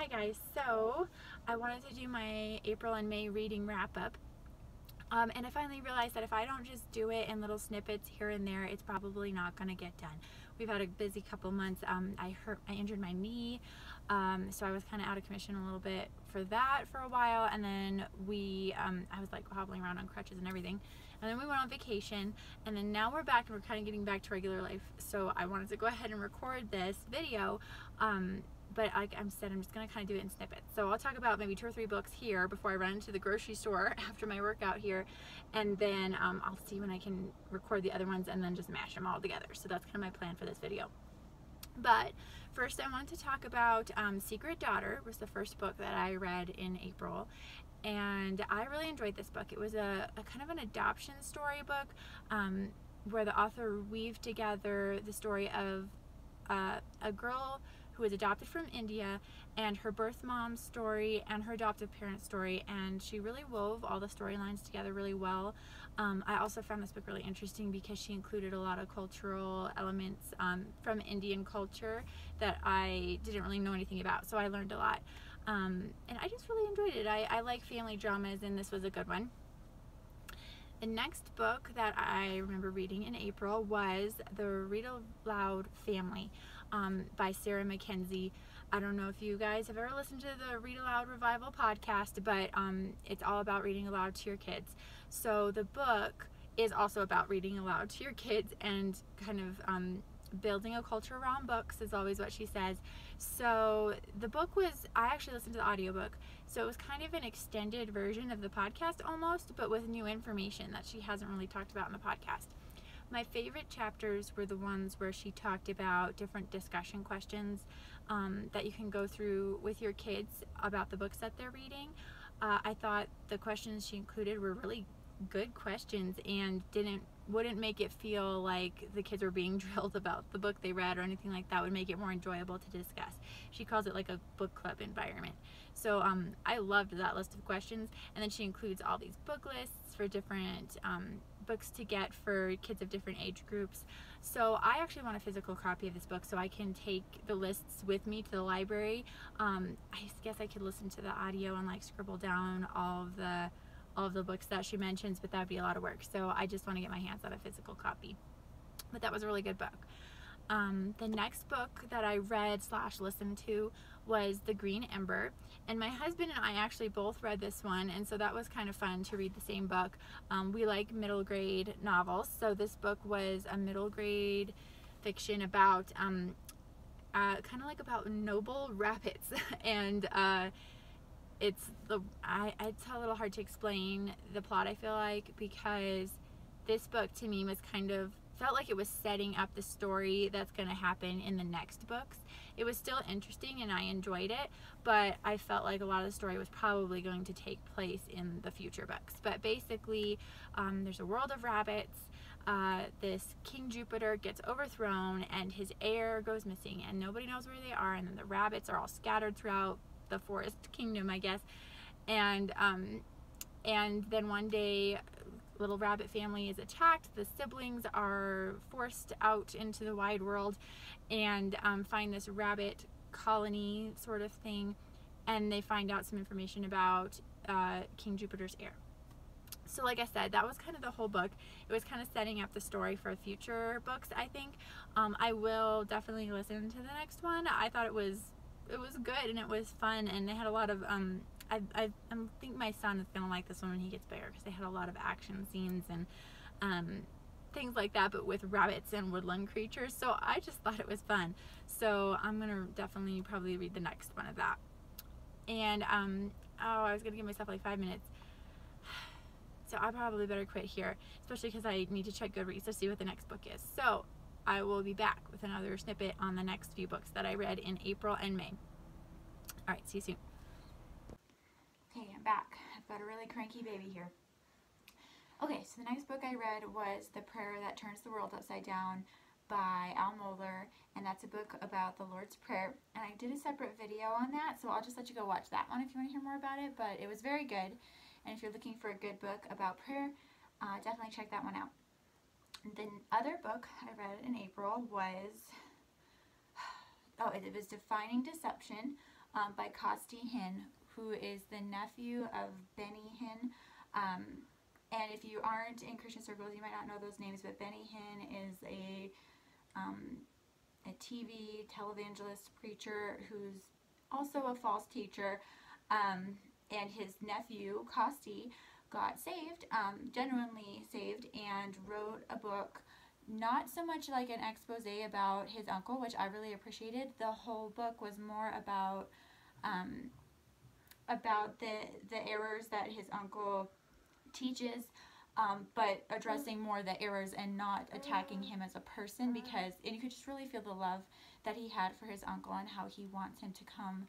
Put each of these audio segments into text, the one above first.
Hi guys, so I wanted to do my April and May reading wrap up. And I finally realized that if I don't just do it in little snippets here and there, it's probably not going to get done. We've had a busy couple months. I injured my knee, so I was kind of out of commission a little bit for that for a while, and then I was like hobbling around on crutches and everything, and then we went on vacation, and then now we're back and we're kind of getting back to regular life. So I wanted to go ahead and record this video. But like I said, I'm just going to kind of do it in snippets. So I'll talk about maybe 2 or 3 books here before I run into the grocery store after my workout here. And then I'll see when I can record the other ones and then just mash them all together. So that's kind of my plan for this video. But first I wanted to talk about Secret Daughter was the first book that I read in April. And I really enjoyed this book. It was a kind of an adoption storybook where the author weaved together the story of a girl who was adopted from India and her birth mom's story and her adoptive parents' story, and she really wove all the storylines together really well. I also found this book really interesting because she included a lot of cultural elements from Indian culture that I didn't really know anything about, so I learned a lot. And I just really enjoyed it. I like family dramas, and this was a good one. The next book that I remember reading in April was The Read Aloud Family by Sarah Mackenzie. I don't know if you guys have ever listened to the Read Aloud Revival podcast, but it's all about reading aloud to your kids. So the book is also about reading aloud to your kids and kind of building a culture around books is always what she says. So the book was, I actually listened to the audiobook, so it was kind of an extended version of the podcast almost, but with new information that she hasn't really talked about in the podcast. My favorite chapters were the ones where she talked about different discussion questions that you can go through with your kids about the books that they're reading. I thought the questions she included were really good questions and wouldn't make it feel like the kids were being drilled about the book they read or anything like that. Would make it more enjoyable to discuss. She calls it like a book club environment. So I loved that list of questions, and then she includes all these book lists for different books to get for kids of different age groups. So I actually want a physical copy of this book so I can take the lists with me to the library. I guess I could listen to the audio and like scribble down all of the books that she mentions, but that would be a lot of work. So I just want to get my hands on a physical copy. But that was a really good book. The next book that I read / listened to was The Green Ember, and my husband and I actually both read this one, and so that was kind of fun to read the same book. We like middle grade novels, so this book was a middle grade fiction about kind of like about noble rabbits and it's a little hard to explain the plot, I feel like, because this book to me was kind of felt like it was setting up the story that's going to happen in the next books. It was still interesting and I enjoyed it, but I felt like a lot of the story was probably going to take place in the future books. But basically, there's a world of rabbits. This King Jupiter gets overthrown and his heir goes missing and nobody knows where they are, and then the rabbits are all scattered throughout the forest kingdom, I guess. And then one day, little rabbit family is attacked. The siblings are forced out into the wide world and find this rabbit colony sort of thing, and they find out some information about King Jupiter's heir. So like I said, that was kind of the whole book. It was kind of setting up the story for future books, I think. I will definitely listen to the next one. I thought it was good and it was fun, and they had a lot of I think my son is gonna like this one when he gets bigger, because they had a lot of action scenes and things like that, but with rabbits and woodland creatures. So I just thought it was fun. So I'm gonna definitely probably read the next one of that. And I was gonna give myself like 5 minutes, so I probably better quit here, especially because I need to check Goodreads to see what the next book is. So I will be back with another snippet on the next few books that I read in April and May. Alright, see you soon. Okay, I'm back. I've got a really cranky baby here. Okay, so the next book I read was The Prayer That Turns the World Upside Down by Mohler, and that's a book about the Lord's Prayer. And I did a separate video on that, so I'll just let you go watch that one if you want to hear more about it, but it was very good. And if you're looking for a good book about prayer, definitely check that one out. The other book I read in April was, it was Defining Deception by Costi Hinn, who is the nephew of Benny Hinn. And if you aren't in Christian circles, you might not know those names, but Benny Hinn is a TV televangelist preacher who's also a false teacher, and his nephew Costi got saved, genuinely saved, and wrote a book, not so much like an expose about his uncle, which I really appreciated. The whole book was more about the errors that his uncle teaches, but addressing more the errors and not attacking him as a person, because and you could just really feel the love that he had for his uncle and how he wants him to come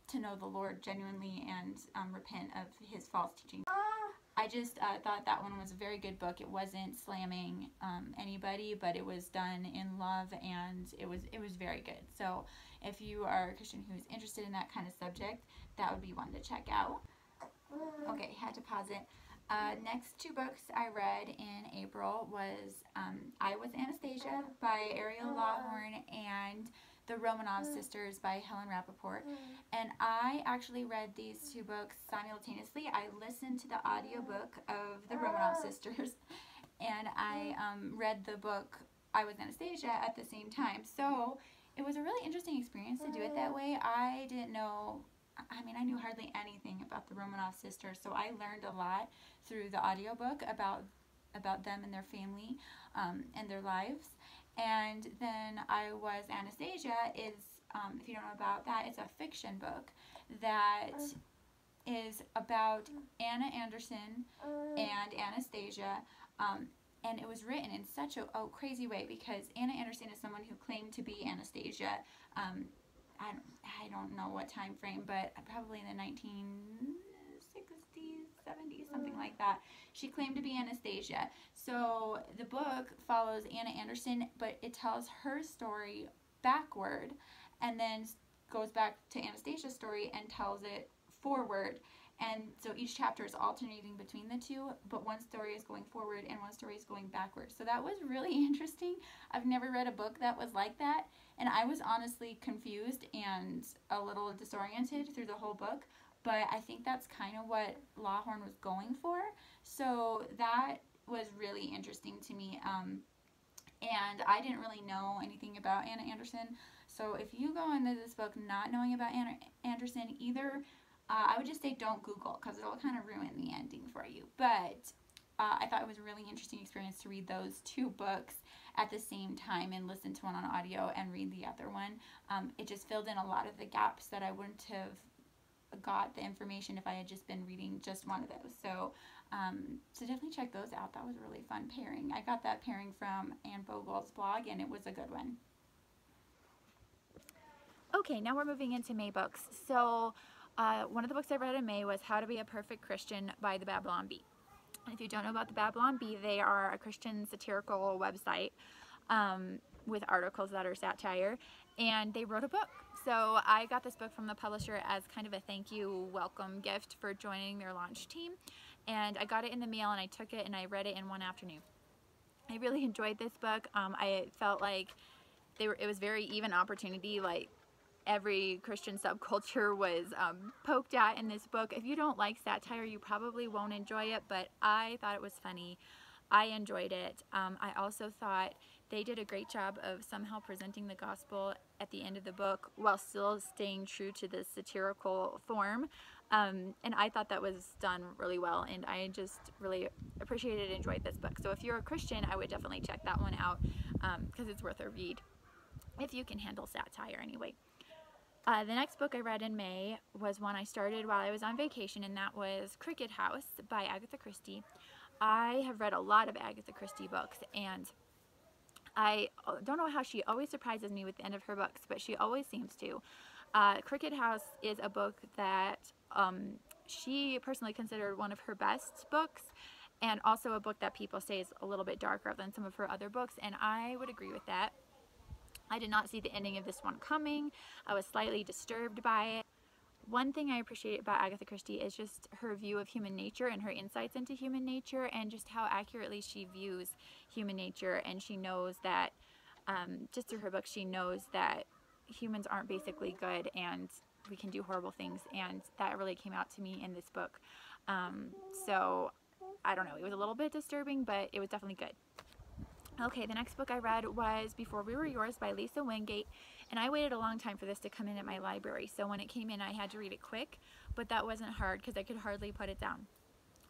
to know the Lord genuinely and repent of his false teaching. I just thought that one was a very good book. It wasn't slamming anybody, but it was done in love, and it was very good. So if you are a Christian who's interested in that kind of subject, that would be one to check out. Okay, had to pause it. Next two books I read in April was I Was Anastasia by Ariel, Lawhon, and The Romanov Sisters by Helen Rappaport. And I actually read these two books simultaneously. I listened to the audiobook of The Romanov Sisters, and I read the book I Was Anastasia at the same time. So it was a really interesting experience to do it that way. I didn't know, I mean, I knew hardly anything about the Romanov sisters, so I learned a lot through the audiobook about them and their family and their lives. And then I Was Anastasia is, if you don't know about that, it's a fiction book that is about Anna Anderson and Anastasia, and it was written in such a crazy way, because Anna Anderson is someone who claimed to be Anastasia. I don't know what time frame, but probably in the 1960s, 70s, something like that. She claimed to be Anastasia. So the book follows Anna Anderson, but it tells her story backward, and then goes back to Anastasia's story and tells it forward. And so each chapter is alternating between the two, but one story is going forward and one story is going backwards. So that was really interesting. I've never read a book that was like that, and I was honestly confused and a little disoriented through the whole book, but I think that's kind of what Lawhon was going for. So that was really interesting to me, and I didn't really know anything about Anna Anderson. So if you go into this book not knowing about Anna Anderson either, I would just say don't Google, because it'll kind of ruin the ending for you. But I thought it was a really interesting experience to read those two books at the same time and listen to one on audio and read the other one. It just filled in a lot of the gaps that I wouldn't have got the information if I had just been reading just one of those. So definitely check those out. That was a really fun pairing. I got that pairing from Anne Vogel's blog, and it was a good one. Okay, now we're moving into May books. So one of the books I read in May was How to Be a Perfect Christian by the Babylon Bee. And if you don't know about the Babylon Bee, they are a Christian satirical website with articles that are satire, and they wrote a book. So I got this book from the publisher as kind of a thank you welcome gift for joining their launch team, and I got it in the mail, and I took it and I read it in one afternoon. I really enjoyed this book. I felt like it was very even opportunity, like every Christian subculture was poked at in this book. If you don't like satire, you probably won't enjoy it, but I thought it was funny. I enjoyed it. I also thought they did a great job of somehow presenting the gospel at the end of the book while still staying true to the satirical form. And I thought that was done really well, and I just really appreciated and enjoyed this book. So if you're a Christian, I would definitely check that one out because it's worth a read if you can handle satire anyway. The next book I read in May was one I started while I was on vacation, and that was Cricket House by Agatha Christie. I have read a lot of Agatha Christie books, and I don't know how she always surprises me with the end of her books, but she always seems to. Cricket House is a book that she personally considered one of her best books, and also a book that people say is a little bit darker than some of her other books, and I would agree with that. I did not see the ending of this one coming. I was slightly disturbed by it. One thing I appreciate about Agatha Christie is just her view of human nature and her insights into human nature, and just how accurately she views human nature. And she knows that, just through her book, she knows that humans aren't basically good and we can do horrible things, and that really came out to me in this book. So I don't know, it was a little bit disturbing, but it was definitely good. Okay, the next book I read was Before We Were Yours by Lisa Wingate, and I waited a long time for this to come in at my library, so when it came in I had to read it quick, but that wasn't hard because I could hardly put it down.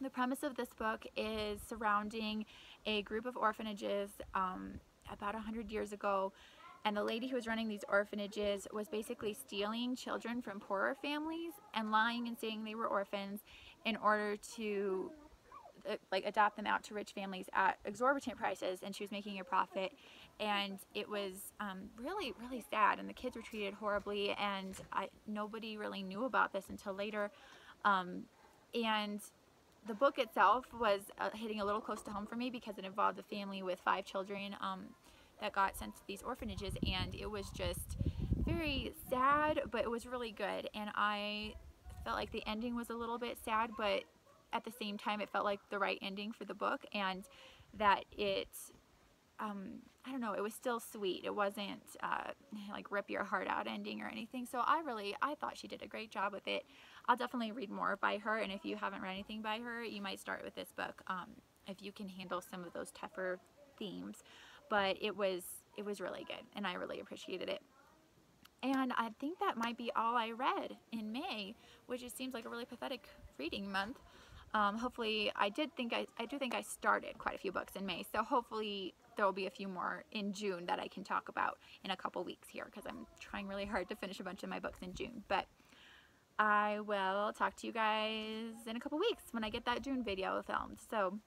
The premise of this book is surrounding a group of orphanages about 100 years ago, and the lady who was running these orphanages was basically stealing children from poorer families and lying and saying they were orphans in order to like adopt them out to rich families at exorbitant prices, and she was making a profit, and it was really, really sad, and the kids were treated horribly, and nobody really knew about this until later. And the book itself was hitting a little close to home for me because it involved a family with 5 children that got sent to these orphanages, and it was just very sad, but it was really good, and I felt like the ending was a little bit sad, but at the same time it felt like the right ending for the book, and that it I don't know, it was still sweet. It wasn't like rip your heart out ending or anything. So I thought she did a great job with it. I'll definitely read more by her, and if you haven't read anything by her, you might start with this book if you can handle some of those tougher themes. But it was really good, and I really appreciated it. And I think that might be all I read in May, which it seems like a really pathetic reading month. Hopefully, I do think I started quite a few books in May, so hopefully there will be a few more in June that I can talk about in a couple weeks here, because I'm trying really hard to finish a bunch of my books in June. But I will talk to you guys in a couple weeks when I get that June video filmed. So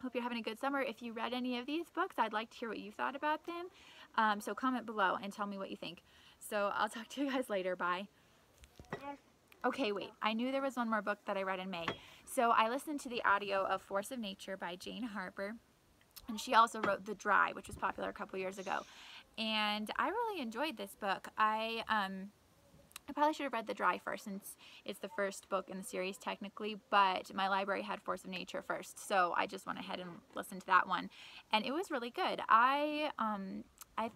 hope you're having a good summer. If you read any of these books, I'd like to hear what you thought about them. So comment below and tell me what you think. So I'll talk to you guys later. Bye. Okay, wait, I knew there was one more book that I read in May. So I listened to the audio of Force of Nature by Jane Harper, and she also wrote The Dry, which was popular a couple years ago. And I really enjoyed this book. I probably should have read The Dry first, since it's the first book in the series technically, but my library had Force of Nature first, so I just went ahead and listened to that one, and it was really good.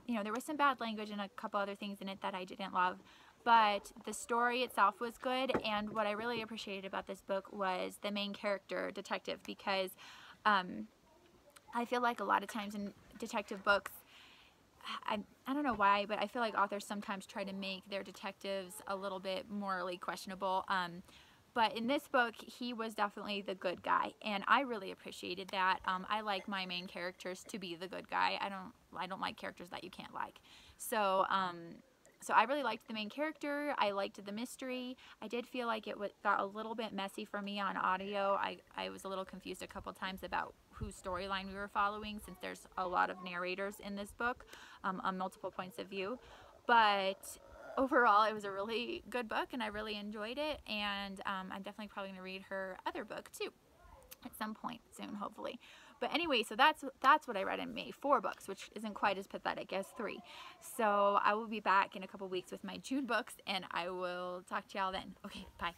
You know, there was some bad language and a couple other things in it that I didn't love, but the story itself was good, and what I really appreciated about this book was the main character, Detective, because I feel like a lot of times in detective books, I don't know why, but I feel like authors sometimes try to make their detectives a little bit morally questionable. But in this book, he was definitely the good guy, and I really appreciated that. I like my main characters to be the good guy. I don't like characters that you can't like. So I really liked the main character. I liked the mystery. I did feel like it got a little bit messy for me on audio. I was a little confused a couple times about whose storyline we were following, since there's a lot of narrators in this book on multiple points of view. But overall, it was a really good book, and I really enjoyed it. And I'm definitely probably going to read her other book too at some point soon, hopefully. But anyway, so that's what I read in May. 4 books, which isn't quite as pathetic as 3. So I will be back in a couple weeks with my June books, and I will talk to y'all then. Okay, bye.